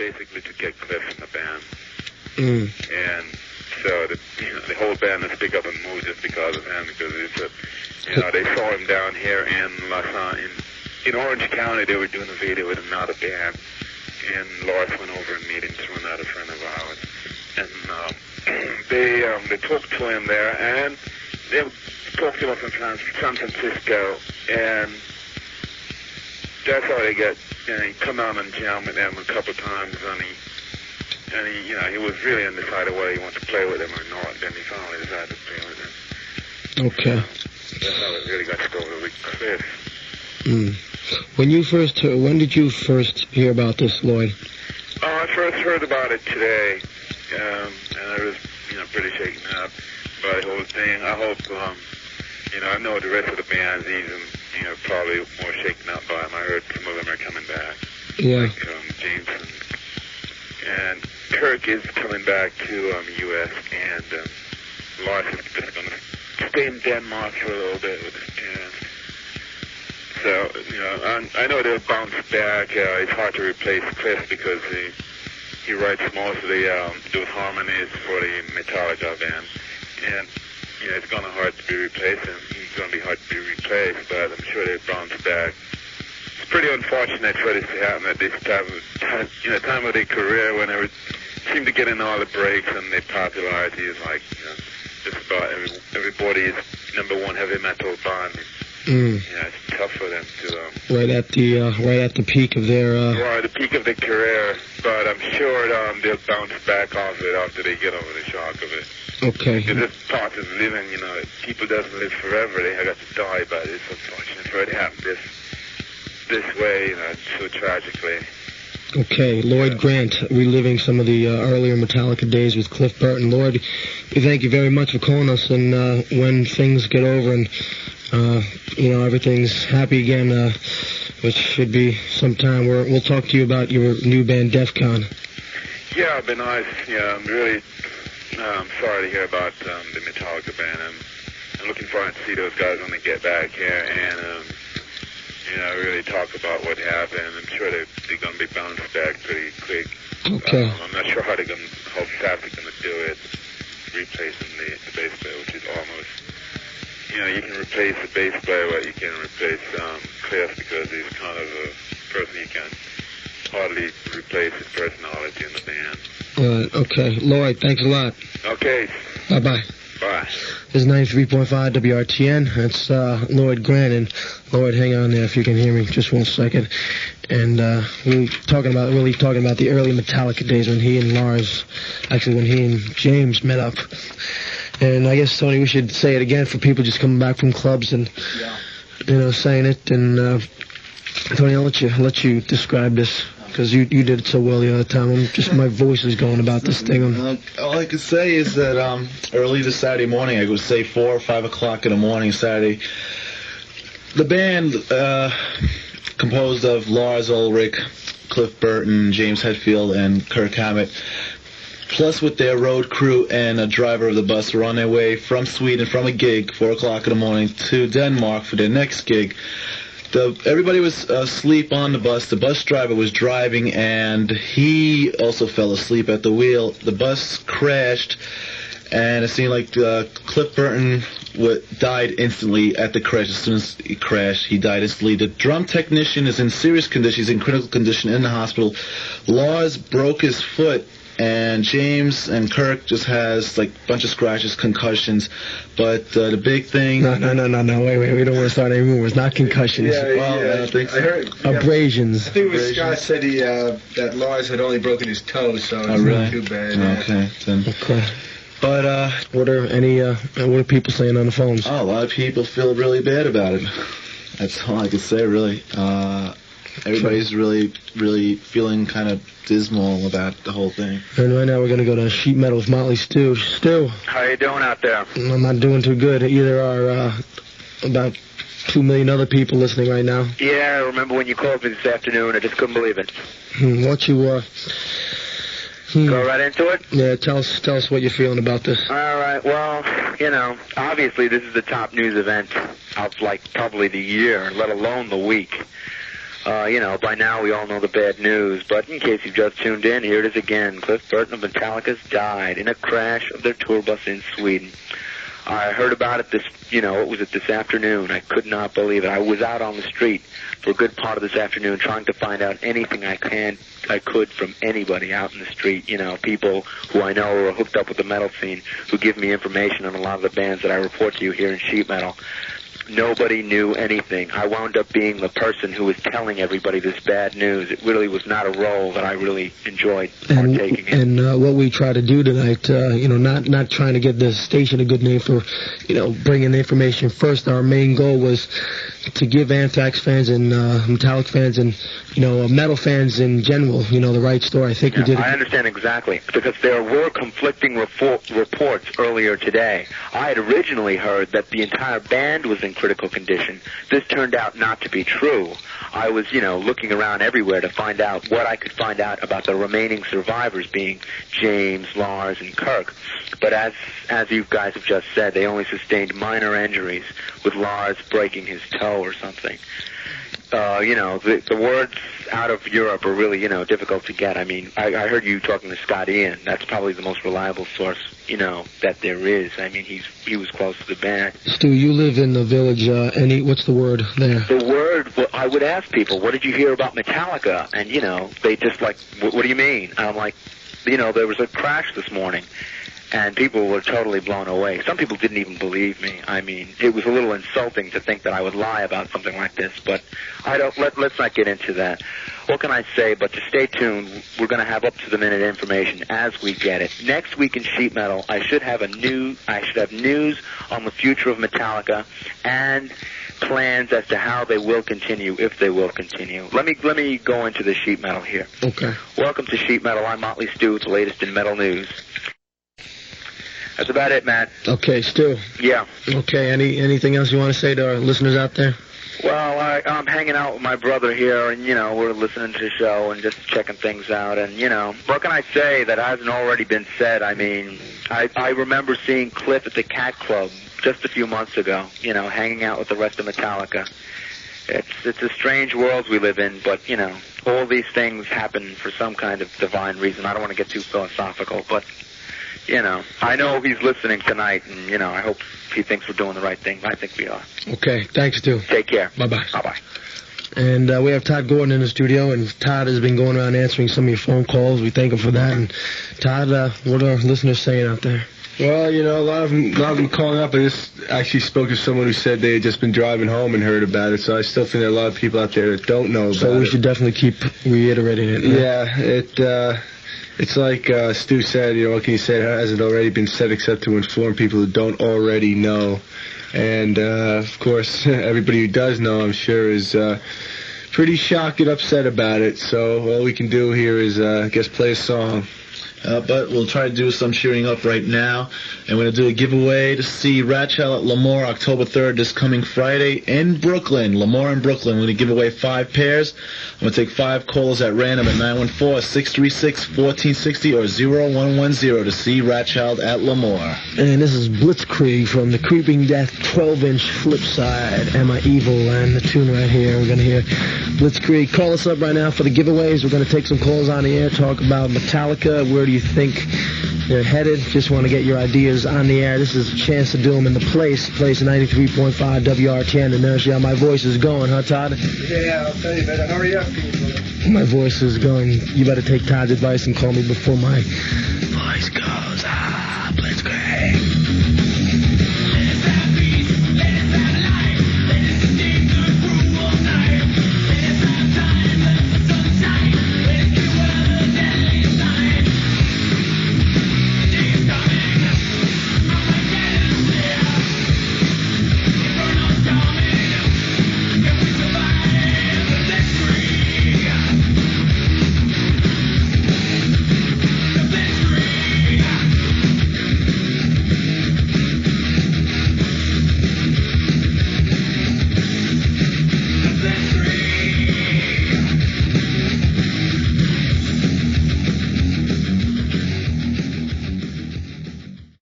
basically to get Cliff in the band. Mm. And so the whole band is big up and moved just because of him, because they saw him down here in Orange County. They were doing a video with another band, and Lars went over and met him through another friend of ours. And they talked to him there, and they talked to him from San Francisco, and that's how they got. He come out and jam with them a couple times, and he was really undecided whether he wanted to play with them or not. Then he finally decided to play with them. Okay. That's how it really got started with Cliff. Mm. When did you first hear about this, Lloyd? I first heard about it today, and I was, pretty shaken up by the whole thing. I hope, I know the rest of the band's even, probably more shaken up by him. I heard some of them are coming back. Yeah. Like James and Kirk is coming back to U.S. and Lars is just going to stay in Denmark for a little bit with his band. So, I know they'll bounce back. It's hard to replace Cliff because he writes most of those harmonies for the Metallica band. And, it's going to be hard to be replaced, and he's going to be hard to be replaced, but I'm sure they'll bounce back. It's pretty unfortunate for this to happen at this time of their career when they seem to get in all the breaks and their popularity is like, just about everybody's #1 heavy metal band. Mm. It's tough for them to... right at the peak of their... Right, the peak of their career, but I'm sure they'll bounce back off it after they get over the shock of it. Okay. Because this part of living, people doesn't live forever. They have to die, but it's unfortunate for it to happen this way, so tragically. Okay, Lloyd Grant, reliving some of the earlier Metallica days with Cliff Burton. Lloyd, we thank you very much for calling us, and when things get over and, everything's happy again, which should be sometime, we'll talk to you about your new band, Def Con. Yeah, it'd be nice. Yeah, I'm sorry to hear about the Metallica band. I'm looking forward to see those guys when they get back here and, really talk about what happened. I'm sure they're going to be bounced back pretty quick. Okay. I'm not sure how fast they're going to do it, replacing the bass player, which is almost, you can replace the bass player, but you can't replace Cliff because he's kind of a person you can hardly replace his personality in the band. Okay. Lloyd, thanks a lot. Okay. Bye-bye. Bye. This is 93.5 WRTN. That's Lloyd Grant. And Lloyd, hang on there if you can hear me just 1 second. And we were talking about the early Metallica days when he and James met up. And I guess, Tony, we should say it again for people just coming back from clubs and, saying it. And, Tony, I'll let you describe this. Because you did it so well the other time. My voice is going about this thing. All I can say is that early this Saturday morning, I would say 4 or 5 o'clock in the morning Saturday, the band composed of Lars Ulrich, Cliff Burton, James Hetfield, and Kirk Hammett, plus with their road crew and a driver of the bus, were on their way from Sweden from a gig, 4 o'clock in the morning, to Denmark for their next gig. Everybody was asleep on the bus. The bus driver was driving, and he also fell asleep at the wheel. The bus crashed, and it seemed like Cliff Burton died instantly at the crash. As soon as he crashed, he died instantly. The drum technician is in serious condition. He's in critical condition in the hospital. Lars broke his foot, and James and Kirk just has like a bunch of scratches, concussions. But the big thing... No, wait, we don't want to start any rumors. Not concussions. I don't think so. I heard abrasions. I think it was Scott said that Lars had only broken his toe, so it's really? not too bad. Okay, then. Okay. But what are people saying on the phones? Oh, a lot of people feel really bad about it. That's all I can say, really. Everybody's really, really feeling kind of dismal about the whole thing. And right now we're going to go to Sheet Metal with Motley Stu. Stu. How you doing out there? I'm not doing too good. Either are about 2 million other people listening right now. Yeah, I remember when you called me this afternoon. I just couldn't believe it. Why don't you... Go right into it? Yeah, tell us what you're feeling about this. All right, well, obviously this is the top news event of, probably the year, let alone the week. By now we all know the bad news, but in case you've just tuned in, here it is again. Cliff Burton of Metallica's died in a crash of their tour bus in Sweden. I heard about it this afternoon. I could not believe it. I was out on the street for a good part of this afternoon trying to find out anything I could from anybody out in the street, people who I know are hooked up with the metal scene, who give me information on a lot of the bands that I report to you here in sheet metal. Nobody knew anything. I wound up being the person who was telling everybody this bad news. It really was not a role that I really enjoyed partaking in. And what we try to do tonight, not trying to give the station a good name for, bringing the information first. Our main goal was to give Anthrax fans and Metallica fans and, metal fans in general, the right story. I think we did. I understand exactly, because there were conflicting reports earlier today. I had originally heard that the entire band was in critical condition. This turned out not to be true. I was, looking around everywhere to find out what I could find out about the remaining survivors, being James, Lars, and Kirk. But as you guys have just said, they only sustained minor injuries, with Lars breaking his toe or something. The words out of Europe are really, difficult to get. I mean, I heard you talking to Scott Ian. That's probably the most reliable source, that there is. I mean, he was close to the band. Stu, you live in the village. What's the word there? The word, well, I would ask people, what did you hear about Metallica? And, they just like, what do you mean? And I'm like, there was a crash this morning. And people were totally blown away. Some people didn't even believe me. I mean, it was a little insulting to think that I would lie about something like this, but let's not get into that. What can I say but to stay tuned? We're going to have up-to-the-minute information as we get it. Next week in Sheet Metal, I should have news on the future of Metallica and plans as to how they will continue, if they will continue. Let me go into the Sheet Metal here. Okay. Welcome to Sheet Metal. I'm Motley Stu with the latest in metal news. That's about it, Matt. Okay, Stu. Yeah. Okay, anything else you want to say to our listeners out there? Well, I'm hanging out with my brother here, and, we're listening to the show and just checking things out. And, what can I say that hasn't already been said? I mean, I remember seeing Cliff at the Cat Club just a few months ago, hanging out with the rest of Metallica. It's a strange world we live in, but, all these things happen for some kind of divine reason. I don't want to get too philosophical, but... I know he's listening tonight, and, I hope he thinks we're doing the right thing. I think we are. Okay, thanks, Stu. Take care. Bye-bye. Bye-bye. And we have Todd Gordon in the studio, and Todd has been going around answering some of your phone calls. We thank him for that. And Todd, what are our listeners saying out there? Well, a lot of them calling up. I just actually spoke to someone who said they had just been driving home and heard about it, so I still think there are a lot of people out there that don't know about it. So we should definitely keep reiterating it. Right? Yeah, it's like Stu said, what can you say? It hasn't already been said except to inform people who don't already know. And, of course, everybody who does know, I'm sure, is pretty shocked and upset about it. So all we can do here is, play a song. But we'll try to do some cheering up right now. And we're going to do a giveaway to see Ratchell at Lemoore October 3rd this coming Friday in Brooklyn. Lemoore in Brooklyn. We're going to give away 5 pairs. I'm going to take 5 calls at random at 914-636-1460 or 0110 to see Ratchell at Lemoore. And this is Blitzkrieg from the Creeping Death 12-inch flip side. Am I Evil? And the tune right here. We're going to hear Blitzkrieg. Call us up right now for the giveaways. We're going to take some calls on the air, talk about Metallica. Where do you think they're headed? Just want to get your ideas on the air. This is a chance to do them in the place 93.5 WRTN. And there's how my voice is going, huh, Todd? Yeah, I'll tell you, better hurry up, people. My voice is going. You better take Todd's advice and call me before my voice goes.